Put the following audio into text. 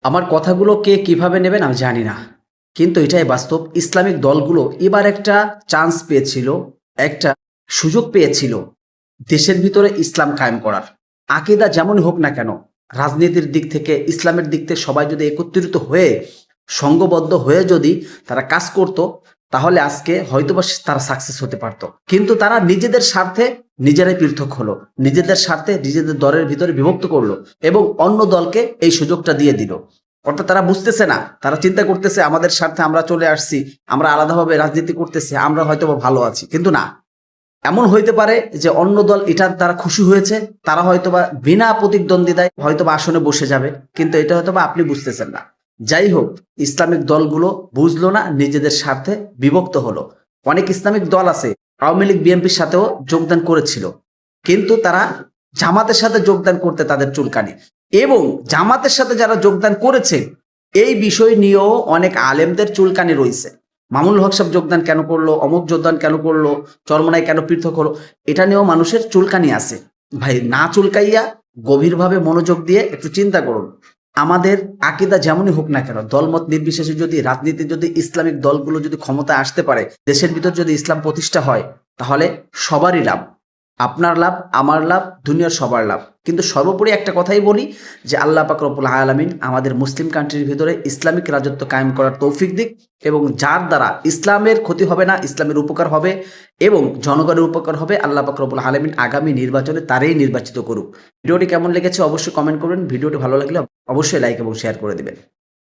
আমার কথাগুলো কে কিভাবে নেবেন আমি জানি না। কিন্তু এটাই বাস্তব। ইসলামিক দলগুলো এবার একটা চান্স পেয়েছিল, একটা সুযোগ পেয়েছিল দেশের ভিতরে ইসলাম কায়েম করার। আকীদা যেমনই হোক না কেন, রাজনীতির দিক থেকে, ইসলামের দিক থেকে সবাই যদি একত্রিত হয়ে, সংঘবদ্ধ হয়ে যদি তারা কাজ করত, তাহলে আজকে হয়তোবা তারা সাকসেস হতে পারত। কিন্তু তারা নিজেদের স্বার্থে নিজেরাই পৃথক হলো, নিজেদের স্বার্থে নিজেদের দলের ভিতরে বিভক্ত করলো এবং অন্য দলকে এই সুযোগটা দিয়ে দিল। অর্থাৎ তারা বুঝতেছে না, তারা চিন্তা করতেছে আমাদের স্বার্থে আমরা চলে আসছি, আমরা আলাদাভাবে রাজনীতি করতেছি, আমরা হয়তোবা ভালো আছি। কিন্তু না, এমন হইতে পারে যে অন্য দল এটার দ্বারা খুশি হয়েছে, তারা হয়তোবা বিনা প্রতিদ্বন্দ্বিতায় হয়তোবা আসনে বসে যাবে, কিন্তু এটা হয়তোবা আপনি বুঝতেছেন না। যাই হোক, ইসলামিক দলগুলো বুঝলো না, নিজেদের স্বার্থে বিভক্ত হলো। অনেক ইসলামিক দল আছে আওয়ামী লীগ বিএনপির সাথেও যোগদান করেছিল, কিন্তু তারা জামাতের সাথে যোগদান করতে তাদের চুলকানি। এবং জামাতের সাথে যারা যোগদান করেছে এই বিষয় নিয়েও অনেক আলেমদের চুলকানি রয়েছে। মামুনুল হক সাহেব যোগদান কেন করলো, অমুক যোগদান কেন করলো, চরমনাই কেন পৃথক হলো, এটা নিয়েও মানুষের চুলকানি আছে। ভাই, না চুলকাইয়া গভীরভাবে মনোযোগ দিয়ে একটু চিন্তা করুন। আমাদের আকীদা যেমনই হোক না কেন, দলমত নির্বিশেষে যদি রাজনীতি, যদি ইসলামিক দলগুলো যদি ক্ষমতায় আসতে পারে, দেশের ভিতর যদি ইসলাম প্রতিষ্ঠা হয়, তাহলে সবারই লাভ। আপনার লাভ, আমার লাভ, দুনিয়ার সবার লাভ। কিন্তু সর্বোপরি একটা কথাই বলি যে আল্লাহ পাক রব্বুল আলামিন আমাদের মুসলিম কান্ট্রির ভিতরে ইসলামিক রাজত্ব কায়েম করার তৌফিক দিক, এবং যার দ্বারা ইসলামের ক্ষতি হবে না, ইসলামের উপকার হবে এবং জনগণের উপকার হবে, আল্লাহ পাক রব্বুল আলামিন আগামী নির্বাচনে তারই নির্বাচিত করুক। ভিডিওটি কেমন লেগেছে অবশ্যই কমেন্ট করবেন। ভিডিওটি ভালো লাগলে অবশ্যই লাইক এবং শেয়ার করে দিবেন।